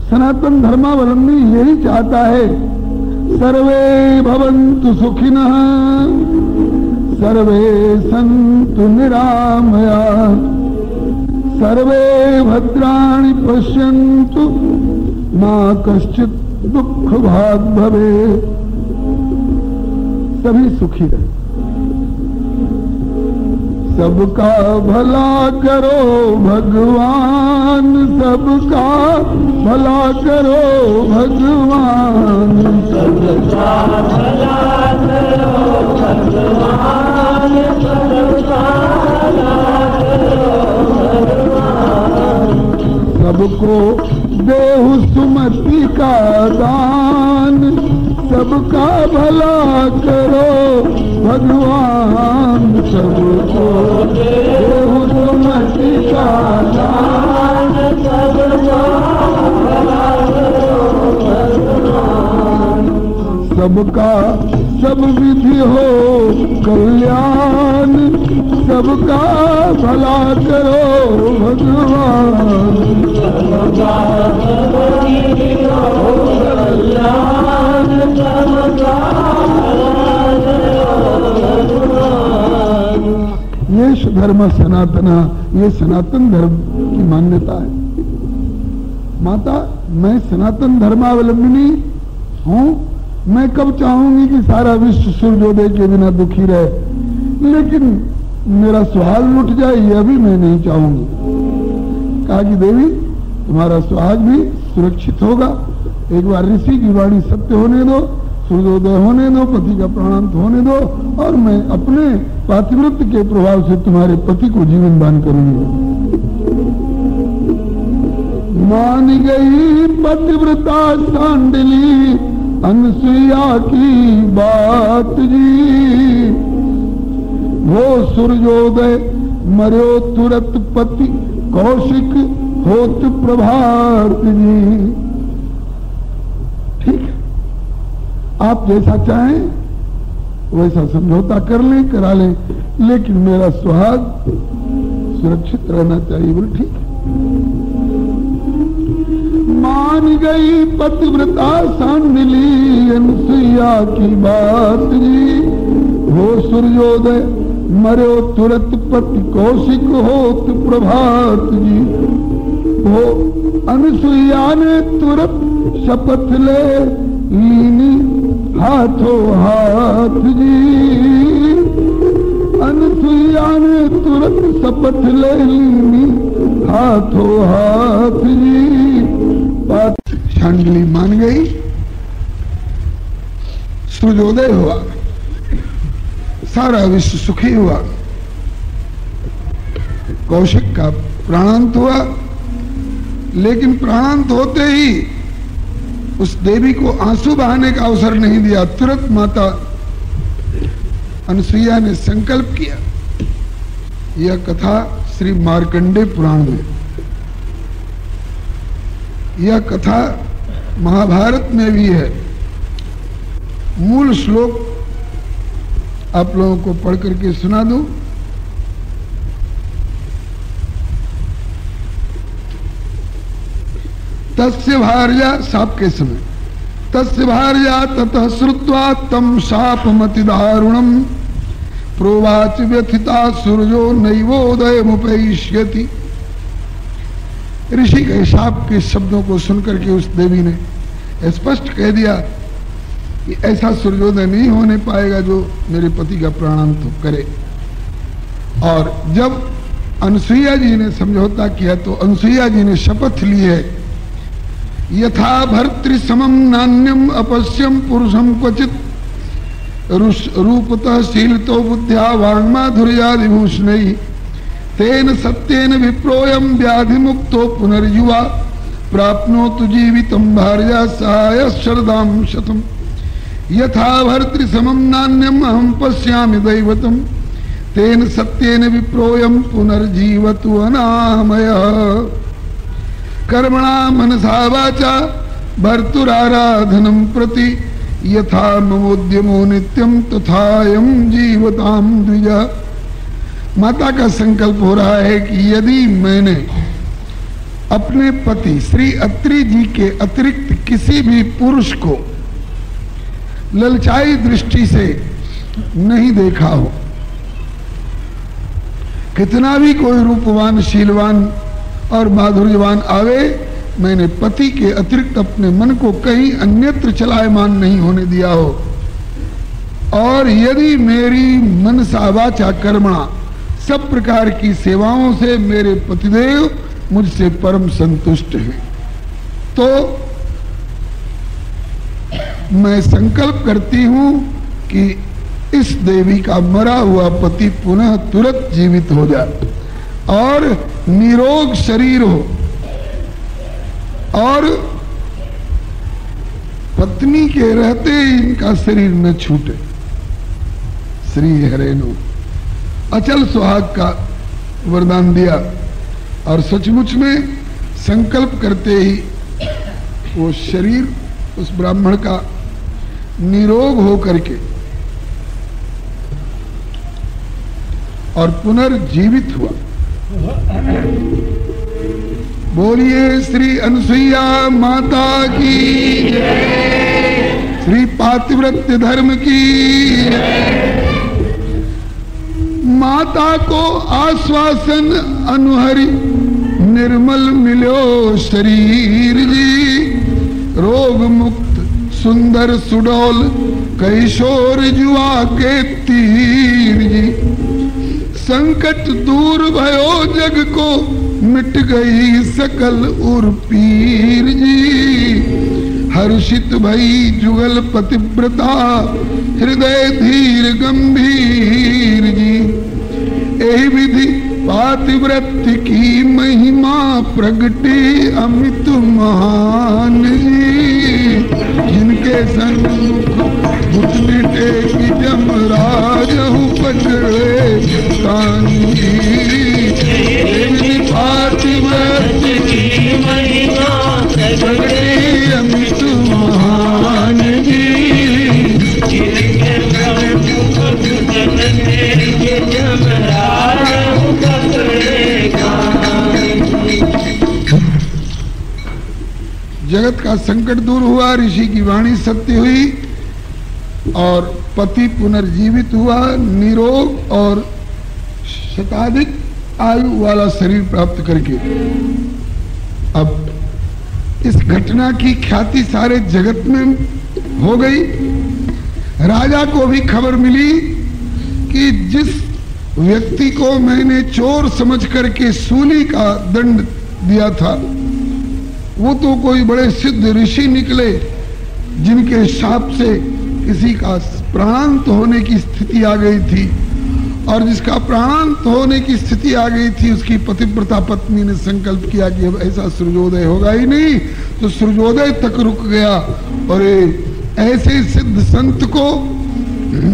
सनातन धर्मावलंबी यही चाहता है। सर्वे भवन्तु सुखिनः, सर्वे सन्तु निरामया, सर्वे भद्राणि पश्यन्तु मा कश्चित् दुःख भाग् भवेत्। सभी सुखी रहे। सबका भला करो भगवान, सबका भला करो भगवान, सबका भला करो भगवान, सबका भला करो भगवान। सबको देहु सुमति का दान, सबका भला करो भगवान, सबको देहु सुमति का दान, सबका भला करो भगवान। सबका सब विधि हो कल्याण, सबका भला करो भगवान, सबका विधि हो कल्याण, सबका भला करो भगवान। ये धर्म सनातना, ये सनातन धर्म की मान्यता है। माता मैं सनातन धर्मावलंबिनी हूँ। मैं कब चाहूंगी कि सारा विश्व सूर्योदय के बिना दुखी रहे, लेकिन मेरा सुहाग लुट जाए, यह भी मैं नहीं चाहूंगी। कहा कि देवी तुम्हारा सुहाग भी सुरक्षित होगा। एक बार ऋषि की वाणी सत्य होने दो, सूर्योदय होने दो, पति का प्राणांत होने दो, और मैं अपने पातिव्रत्य के प्रभाव से तुम्हारे पति को जीवन दान करूंगी। मान गई पतिव्रता सांडली अनसुईया की बात जी, वो सूर्योदय मर्यो तुरत पति कौशिक होत प्रभात जी। ठीक है, आप जैसा चाहें वैसा समझौता कर लें, करा लें, लेकिन मेरा सुहाग सुरक्षित रहना चाहिए। बोले ठीक है। मान गई पतिव्रता सांडली अनसुईया की बात जी, हो सूर्योदय मर्यो तुरत पति कौशिक होत प्रभात जी। वो अनसुईया ने तुरत शपथ ले लीनी हाथों हाथ जी, अनसुईया ने तुरत शपथ ले लीनी हाथों हाथ जी। बात सांडली मान गई, सूर्योदय हुआ, सारा विश्व सुखी हुआ, कौशिक का प्राणांत हुआ। लेकिन प्राणांत होते ही उस देवी को आंसू बहाने का अवसर नहीं दिया। तुरंत माता अनसुईया ने संकल्प किया। यह कथा श्री मार्कंडेय पुराण में, यह कथा महाभारत में भी है। मूल श्लोक आप लोगों को पढ़ करके सुना दूं। तस्य भार्या, साप के समय, तस्य भार्या ततः श्रुत्वा तम शापमति दारुणम प्रोवाच व्यथिता सूर्यो नैवोदय मुपैष्यति। ऋषि के शाप के शब्दों को सुनकर के उस देवी ने स्पष्ट कह दिया कि ऐसा सूर्योदय नहीं होने पाएगा जो मेरे पति का प्राणांत करे। और जब अनसुईया जी ने समझौता किया तो अनसुईया जी ने शपथ ली है, यथा भर्तृ समम नान्यम अपश्यम पुरुषम क्वचित रूपतः शीलतो बुद्ध्या वाङ्माधुर्यादिभूषणैः तेन सत्येन विप्रोयम व्याधि मुक्तो पुनर्युवा प्राप्नोतु जीवितम भार्या सहाय शरदाम शतम यथा भर्तृ समम नान्यम अहम पश्यामि दैवतम तेन सत्येन विप्रोयम पुनर्जीवतु अनामयः कर्मणा मनसा वाचा भर्तुराराधनम प्रति यथा ममोद्यमो नित्यम तथायम जीवताम द्विजा। माता का संकल्प हो रहा है कि यदि मैंने अपने पति श्री अत्रि जी के अतिरिक्त किसी भी पुरुष को ललचाई दृष्टि से नहीं देखा हो, कितना भी कोई रूपवान शीलवान और माधुर्यवान आवे, मैंने पति के अतिरिक्त अपने मन को कहीं अन्यत्र चलायमान नहीं होने दिया हो, और यदि मेरी मनसा वाचा कर्मणा सब प्रकार की सेवाओं से मेरे पतिदेव मुझसे परम संतुष्ट हैं, तो मैं संकल्प करती हूं कि इस देवी का मरा हुआ पति पुनः तुरंत जीवित हो जाए और निरोग शरीर हो और पत्नी के रहते ही इनका शरीर न छूटे। श्री हरेनु अचल सुहाग का वरदान दिया और सचमुच में संकल्प करते ही वो शरीर उस ब्राह्मण का निरोग होकर के और पुनर्जीवित हुआ। बोलिए श्री अनसुईया माता की, श्री पातिव्रत्य धर्म की। माता को आश्वासन अनुहरि निर्मल मिलो शरीर जी, रोग मुक्त सुंदर सुडौल कैशोर जुआ के तीर जी। संकट दूर भयो जग को मिट गई सकल उर्पीर जी। हर्षित भई जुगल पतिव्रता हृदय धीर गंभीर जी। एहि विधि पातिव्रत्य की महिमा प्रगटी अमित महान जी। जिनके सन्मुख घुटने टेकी जमराज पकड़े कानी जी। पातिव्रत्य की महिमा प्रगटी अमित महान जी। जगत का संकट दूर हुआ, ऋषि की वाणी सत्य हुई और पति पुनर्जीवित हुआ, निरोग और शताधिक आयु वाला शरीर प्राप्त करके। अब इस घटना की ख्याति सारे जगत में हो गई। राजा को भी खबर मिली कि जिस व्यक्ति को मैंने चोर समझ करके सूली का दंड दिया था, वो तो कोई बड़े सिद्ध ऋषि निकले, जिनके शाप से किसी का प्राणांत होने की स्थिति आ गई थी, और जिसका प्राणांत होने की स्थिति आ गई थी, उसकी पतिव्रता पत्नी ने संकल्प किया कि अब ऐसा सूर्योदय होगा ही नहीं, तो सूर्योदय तक रुक गया। और ऐसे सिद्ध संत को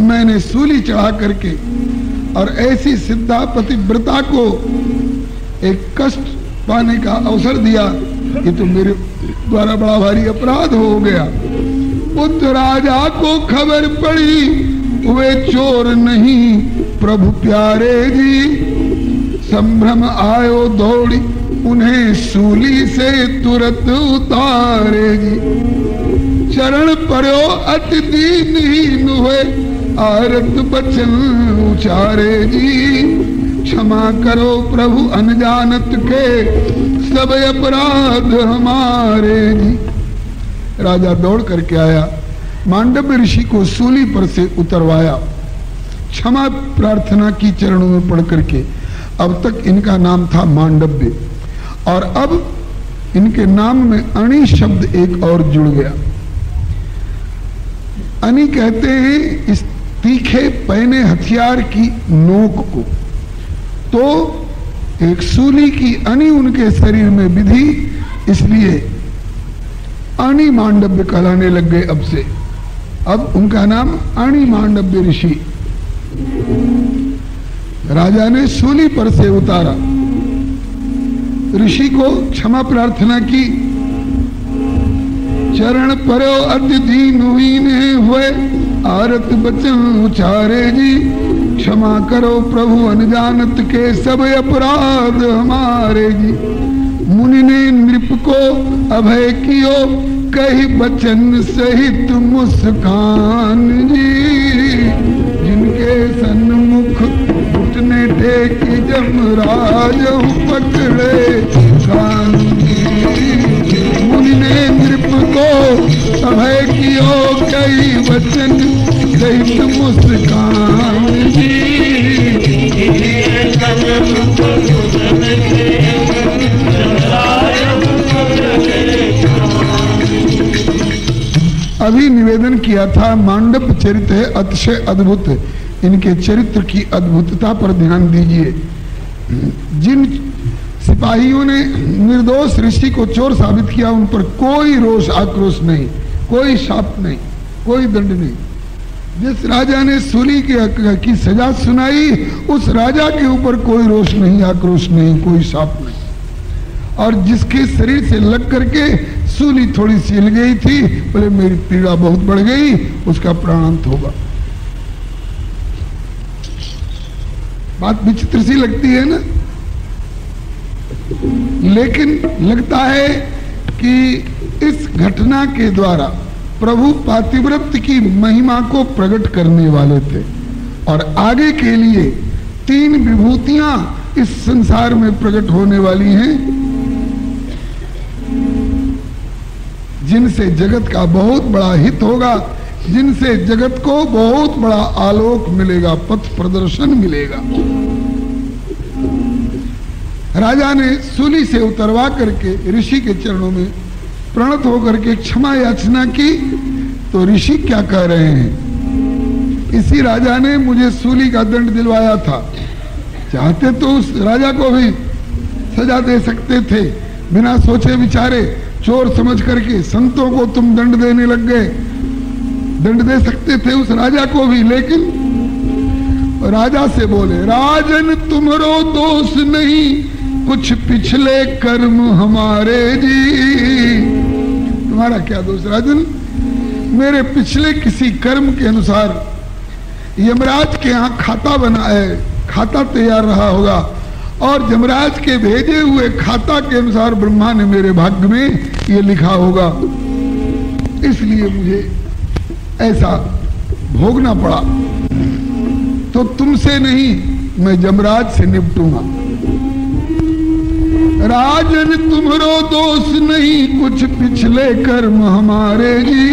मैंने सूली चढ़ा करके और ऐसी सिद्धा पतिव्रता को एक कष्ट पाने का अवसर दिया, ये तो मेरे द्वारा बड़ा भारी अपराध हो गया। पुत्र राजा को खबर पड़ी, वे चोर नहीं प्रभु प्यारे जी। संभ्रम आयो दौड़ी उन्हें सूली से तुरंत उतारे जी। चरण पड़ो अति दीनहीन हुए, आरत बचन उचारे जी। क्षमा करो प्रभु अनजानत के सब अपराध हमारे जी। राजा दौड़ करके आया, मांडव्य ऋषि को सूली पर से उतरवाया, क्षमा प्रार्थना की चरणों में पड़ करके, अब तक इनका नाम था मांडव्य, और अब इनके नाम में अणि शब्द एक और जुड़ गया। अणि कहते हैं इस तीखे पैने हथियार की नोक को। तो एक सूली की अणि उनके शरीर में विधि, इसलिए अणि मांडव्य कहलाने लग गए अब से। अब उनका नाम अणि मांडव्य ऋषि। राजा ने सूली पर से उतारा, ऋषि को क्षमा प्रार्थना की। चरण परो अति दीन हुए, आरत बचन उचारे जी। क्षमा करो प्रभु अनजानत के सब अपराध हमारे जी। मुनि ने नृप को अभय कियो, कही बचन सहित मुस्कान जी। जिनके सन्मुख घुटने टेक जमराज पकड़े कान जी। मुनि ने नृप को अभय कियो, कई वचन सहित मुस्कान जी। अभी निवेदन किया था मांडव चरित्र है अतिशय अद्भुत। इनके चरित्र की अद्भुतता पर ध्यान दीजिए। जिन सिपाहियों ने निर्दोष ऋषि को चोर साबित किया, उन पर कोई रोष आक्रोश नहीं, कोई शाप नहीं, कोई दंड नहीं। जिस राजा ने सूली की सजा सुनाई, उस राजा के ऊपर कोई रोष नहीं, आक्रोश नहीं, कोई शाप नहीं। और जिसके शरीर से लग करके सूली थोड़ी सी हिल गई थी, बोले मेरी पीड़ा बहुत बढ़ गई, उसका प्राणांत होगा। बात विचित्र सी लगती है ना, लेकिन लगता है कि इस घटना के द्वारा प्रभु पातिव्रत्य की महिमा को प्रकट करने वाले थे, और आगे के लिए 3 विभूतियां इस संसार में प्रकट होने वाली हैं, जिनसे जगत का बहुत बड़ा हित होगा, जिनसे जगत को बहुत बड़ा आलोक मिलेगा, पथ प्रदर्शन मिलेगा। राजा ने सूली से उतरवा करके ऋषि के चरणों में प्रणत होकर के क्षमा याचना की। तो ऋषि क्या कह रहे हैं, इसी राजा ने मुझे सूली का दंड दिलवाया था, चाहते तो उस राजा को भी सजा दे सकते थे, बिना सोचे विचारे चोर समझ करके संतों को तुम दंड देने लग गए, दंड दे सकते थे उस राजा को भी। लेकिन राजा से बोले, राजन तुम्हारो दोष नहीं, कुछ पिछले कर्म हमारे जी। तुम्हारा क्या दोष राजन, मेरे पिछले किसी कर्म के अनुसार यमराज के यहाँ खाता बना है, खाता तैयार रहा होगा, और यमराज के भेजे हुए खाता के अनुसार ब्रह्मा ने मेरे भाग्य में ये लिखा होगा, इसलिए मुझे ऐसा भोगना पड़ा। तो तुमसे नहीं, मैं यमराज से निपटूंगा। राजन तुम्हारो दोष नहीं, कुछ पिछले कर्म हमारे जी।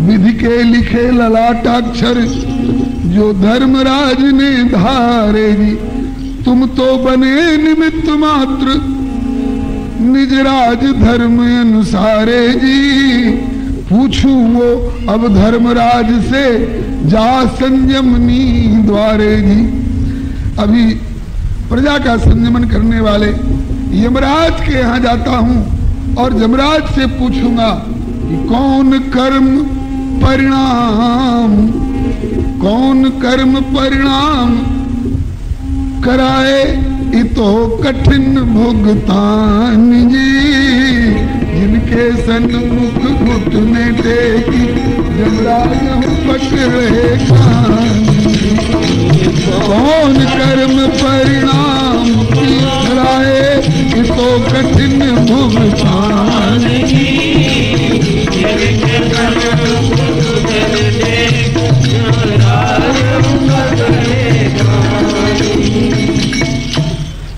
विधि के लिखे ललाटाक्षर जो धर्मराज ने धारे जी। तुम तो बने निमित्त मात्र, निज राज धर्म अनुसारे जी। पूछूं वो अब धर्मराज से, जा संयमनी द्वारे जी। अभी प्रजा का संयमन करने वाले यमराज के यहाँ जाता हूं, और यमराज से पूछूंगा कि कौन कर्म परिणाम, कौन कर्म परिणाम कराए, इतो कठिन भुगतान जी। जिनके सन्मुख घुटने टेकी, यमराज पकड़े कान। कौन कर्म परिणाम कराए, इतो कठिन भुगतान जी।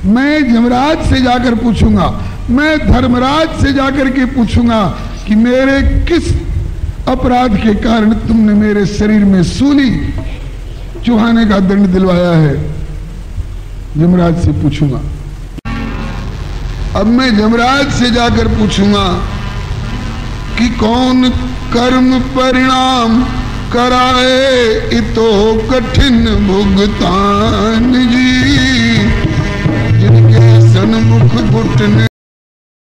मैं यमराज से जाकर पूछूंगा, मैं धर्मराज से जाकर के पूछूंगा कि मेरे किस अपराध के कारण तुमने मेरे शरीर में सूली चुहाने का दंड दिलवाया है। यमराज से पूछूंगा। अब मैं यमराज से जाकर पूछूंगा कि कौन कर्म परिणाम कराए इतो कठिन भुगतान जी, जिनके सन्मुख घुटने